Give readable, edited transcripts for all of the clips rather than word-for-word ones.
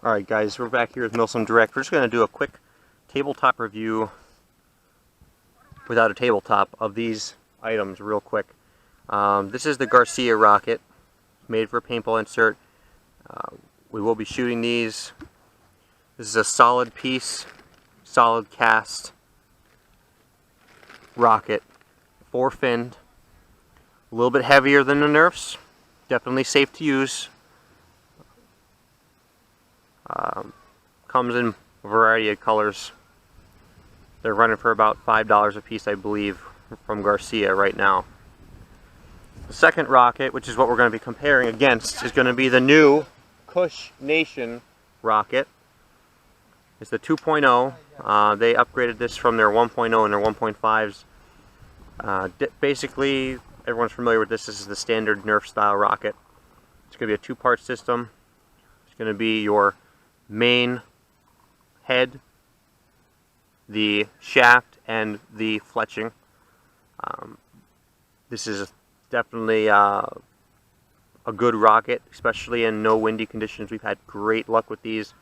Alright guys, we're back here with Milsim Direct. We're just going to do a quick tabletop review without a tabletop of these items real quick. This is the Garcia Rocket, made for a paintball insert. We will be shooting these. This is a solid piece, solid cast rocket, 4-finned, a little bit heavier than the Nerfs, definitely safe to use. Comes in a variety of colors. They're running for about $5 a piece, I believe, from Garcia right now. The second rocket, which is what we're going to be comparing against, is going to be the new Kush Nation rocket. It's the 2.0. They upgraded this from their 1.0 and their 1.5s. Basically, everyone's familiar with this. This is the standard Nerf style rocket. It's going to be a two-part system. It's going to be your main head, the shaft, and the fletching. This is definitely a good rocket, especially in no windy conditions. We've had great luck with these,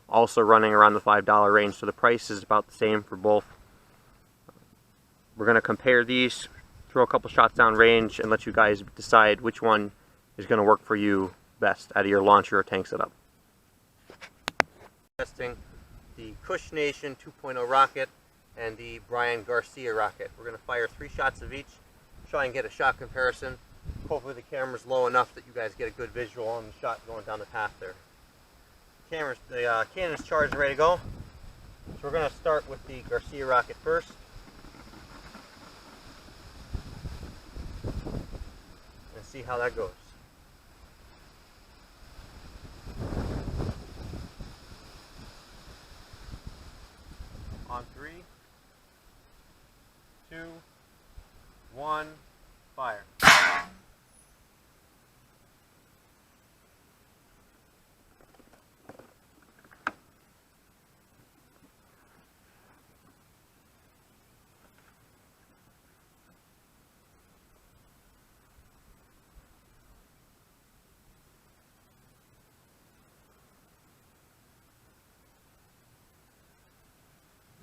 also running around the $5 range, so the price is about the same for both. We're going to compare these, throw a couple shots down range, and let you guys decide which one is going to work for you best out of your launcher or tank setup. Testing the Kush Nation 2.0 rocket and the Garcia rocket. We're going to fire 3 shots of each, try and get a shot comparison. Hopefully the camera's low enough that you guys get a good visual on the shot going down the path there. The cannon's charged and ready to go. So we're going to start with the Garcia rocket first. And see how that goes. On 3, 2, 1, fire.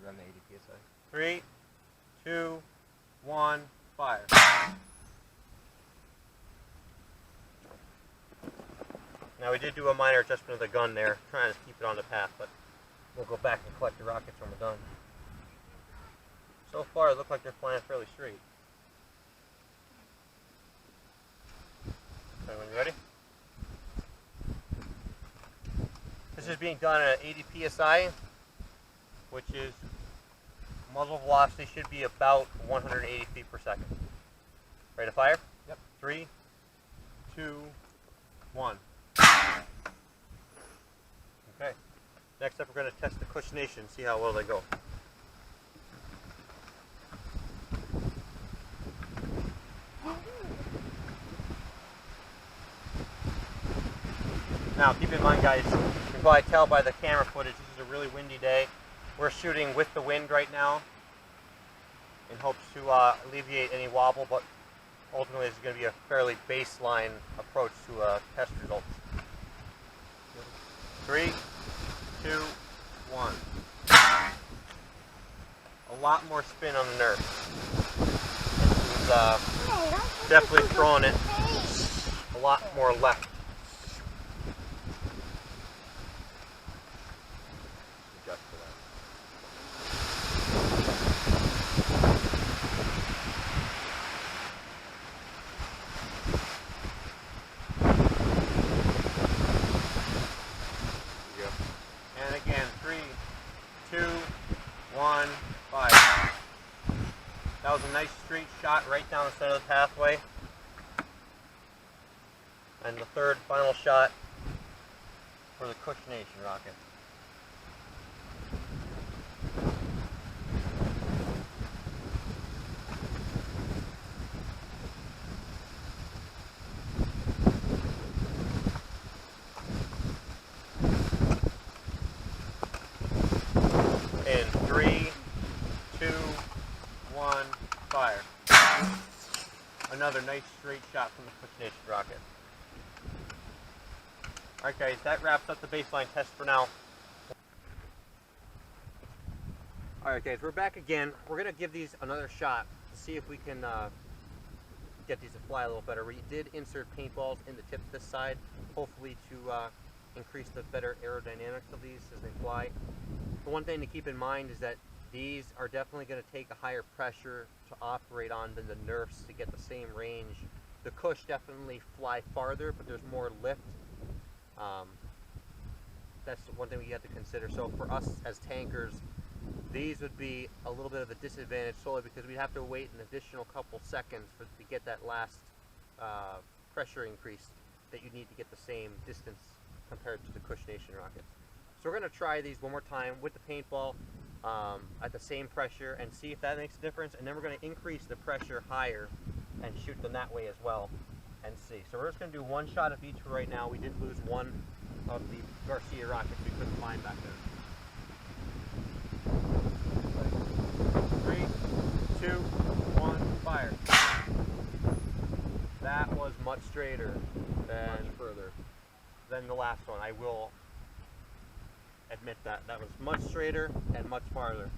Run the 80 psi. 3, 2, 1, fire. Now we did do a minor adjustment of the gun there, trying to keep it on the path, but we'll go back and collect the rockets when we're done. So far, it looks like they're flying fairly straight. Okay, when you're ready. This is being done at 80 psi, which is muzzle velocity should be about 180 feet per second. Ready to fire? Yep. 3, 2, 1. Okay. Next up, we're going to test the Kush Nation, see how well they go. Now, keep in mind, guys, you can probably tell by the camera footage, this is a really windy day. We're shooting with the wind right now in hopes to alleviate any wobble, but ultimately this is going to be a fairly baseline approach to test results. 3, 2, 1. A lot more spin on the Nerf. This is definitely throwing it a lot more left. And again, 3, 2, 1, fire. That was a nice straight shot right down the center of the pathway. And the third final shot for the Kush Nation rocket. In 3, 2, 1, fire. Another nice straight shot from the Kush Nation rocket. Alright guys, that wraps up the baseline test for now. Alright guys, we're back again. We're going to give these another shot to see if we can get these to fly a little better. We did insert paintballs in the tip this side, hopefully to increase the better aerodynamics of these as they fly. The one thing to keep in mind is that these are definitely going to take a higher pressure to operate on than the Nerfs to get the same range. The Kush definitely fly farther, but there's more lift. That's one thing we have to consider. So for us as tankers, these would be a little bit of a disadvantage solely because we'd have to wait an additional couple seconds to get that last pressure increase that you need to get the same distance compared to the Kush Nation rockets. So we're going to try these one more time with the paintball at the same pressure and see if that makes a difference, and then we're going to increase the pressure higher and shoot them that way as well and see. So we're just going to do one shot of each for right now. We did lose one of the Garcia Rockets we couldn't find back there. 3, 2, 1, fire. That was much straighter than the last one. I will admit that. That was much straighter and much farther.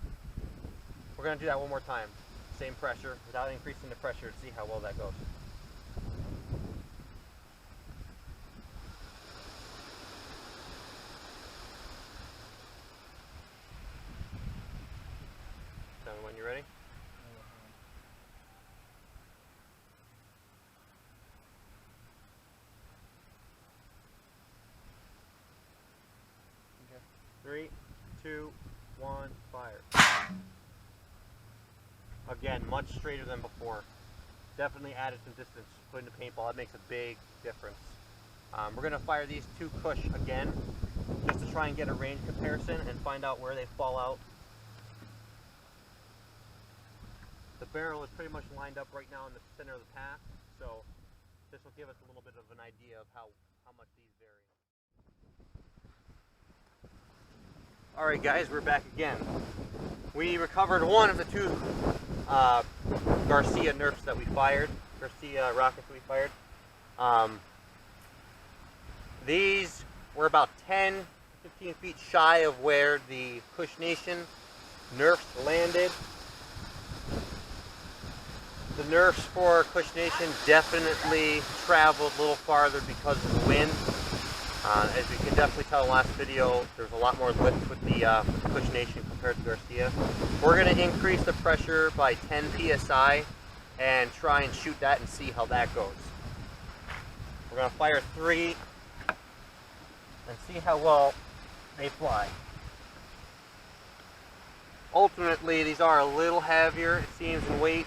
We're going to do that one more time. Same pressure, without increasing the pressure, to see how well that goes. Tell me when you're ready. Okay. 3, 2, 1, fire. Again, much straighter than before. Definitely added some distance putting the paintball. That makes a big difference. We're going to fire these two Kush again, just to try and get a range comparison and find out where they fall out. The barrel is pretty much lined up right now in the center of the path, so this will give us a little bit of an idea of how much these vary. Alright guys, we're back again. We recovered one of the two Garcia Nerfs that we fired, Garcia Rockets we fired. These were about 10, 15 feet shy of where the Kush Nation Nerfs landed. The Nerfs for Kush Nation definitely traveled a little farther because of the wind. As you can definitely tell in the last video, there's a lot more lift with the Kush Nation compared to Garcia. We're going to increase the pressure by 10 psi and try and shoot that and see how that goes. We're going to fire 3 and see how well they fly. Ultimately, these are a little heavier, it seems, in weight.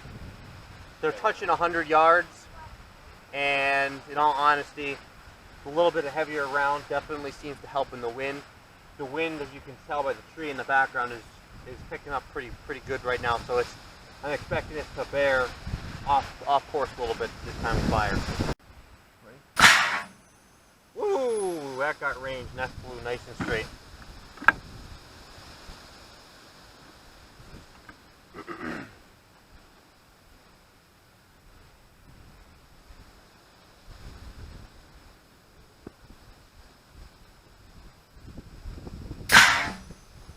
They're touching 100 yards, and in all honesty, a little bit of heavier round definitely seems to help in the wind. The wind, as you can tell by the tree in the background, is picking up pretty good right now. So I'm expecting it to bear off course a little bit this time we fire. Ready? Woo! That got range, and that flew nice and straight.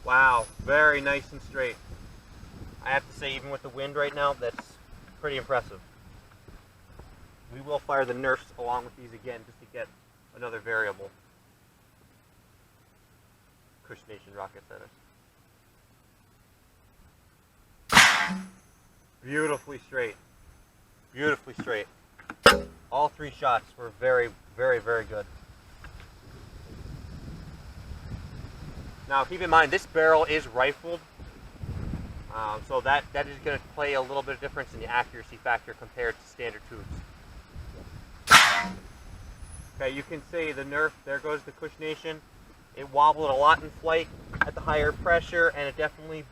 Wow, very nice and straight. I have to say, even with the wind right now, that's pretty impressive. We will fire the Nerfs along with these again just to get another variable. Kush Nation rockets, that is. Beautifully straight. Beautifully straight. All 3 shots were very, very, very good. Now keep in mind, this barrel is rifled, so that is going to play a little bit of difference in the accuracy factor compared to standard tubes. Okay, you can see the Nerf, there goes the Kush Nation. It wobbled a lot in flight at the higher pressure, and it definitely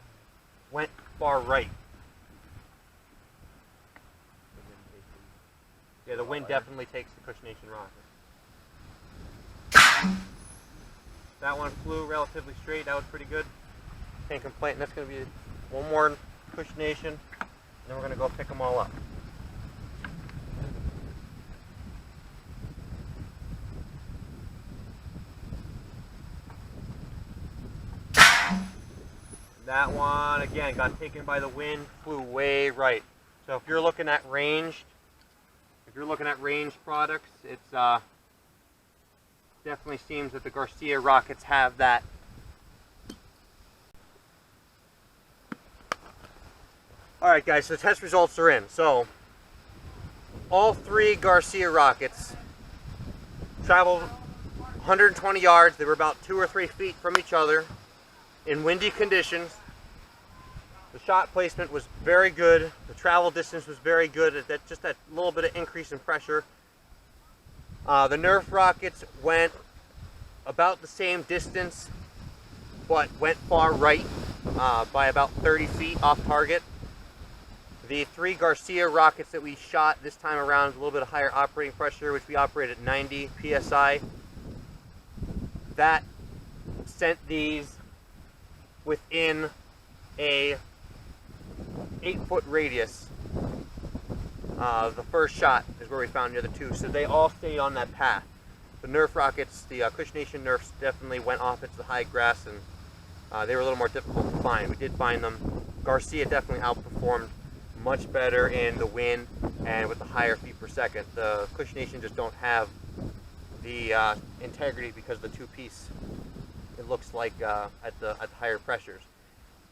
went far right. Yeah, the wind definitely takes the Kush Nation rocket. That one flew relatively straight. That was pretty good. Can't complain. That's going to be one more Kush Nation, and then we're going to go pick them all up. That one, again, got taken by the wind, flew way right. So if you're looking at ranged, products, it's definitely seems that the Garcia Rockets have that. Alright guys, so the test results are in. So all three Garcia Rockets traveled 120 yards. They were about 2 or 3 feet from each other in windy conditions. The shot placement was very good. The travel distance was very good. Just that little bit of increase in pressure. The Nerf Rockets went about the same distance, but went far right by about 30 feet off target. The 3 Garcia Rockets that we shot this time around, a little bit of higher operating pressure, which we operate at 90 psi. That sent these within a 8-foot radius. The first shot is where we found the other 2, so they all stayed on that path. The Nerf Rockets, the Kush Nation Nerfs, definitely went off into the high grass, and they were a little more difficult to find. We did find them. Garcia definitely outperformed much better in the wind and with the higher feet per second. The Kush Nation just don't have the integrity because of the 2-piece. It looks like at the higher pressures.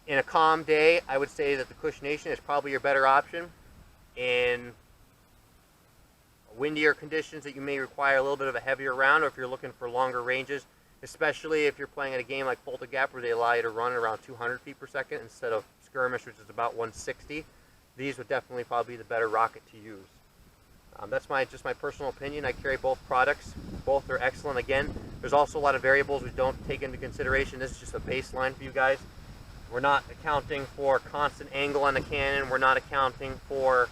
In a calm day, I would say that the Kush Nation is probably your better option. In windier conditions that you may require a little bit of a heavier round, or if you're looking for longer ranges, especially if you're playing at a game like Full to Gap where they allow you to run around 200 feet per second instead of skirmish, which is about 160. These would definitely probably be the better rocket to use. That's just my personal opinion. I carry both products. Both are excellent. Again, there's also a lot of variables we don't take into consideration. This is just a baseline for you guys. We're not accounting for constant angle on the cannon. We're not accounting for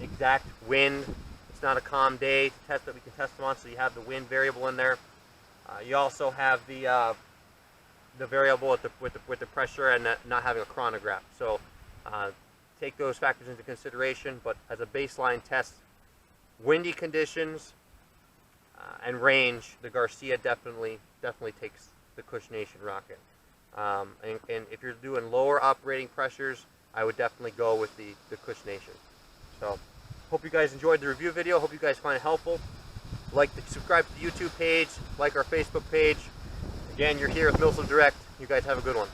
exact wind. It's not a calm day to test that we can test them on, so you have the wind variable in there. You also have the variable with the pressure and not having a chronograph. So take those factors into consideration. But as a baseline test, windy conditions and range, the Garcia definitely takes the Kush Nation rocket. And if you're doing lower operating pressures, I would definitely go with the Kush Nation. So, hope you guys enjoyed the review video. Hope you guys find it helpful. Subscribe to the YouTube page, like our Facebook page. Again, you're here with Milsim Direct. You guys have a good one.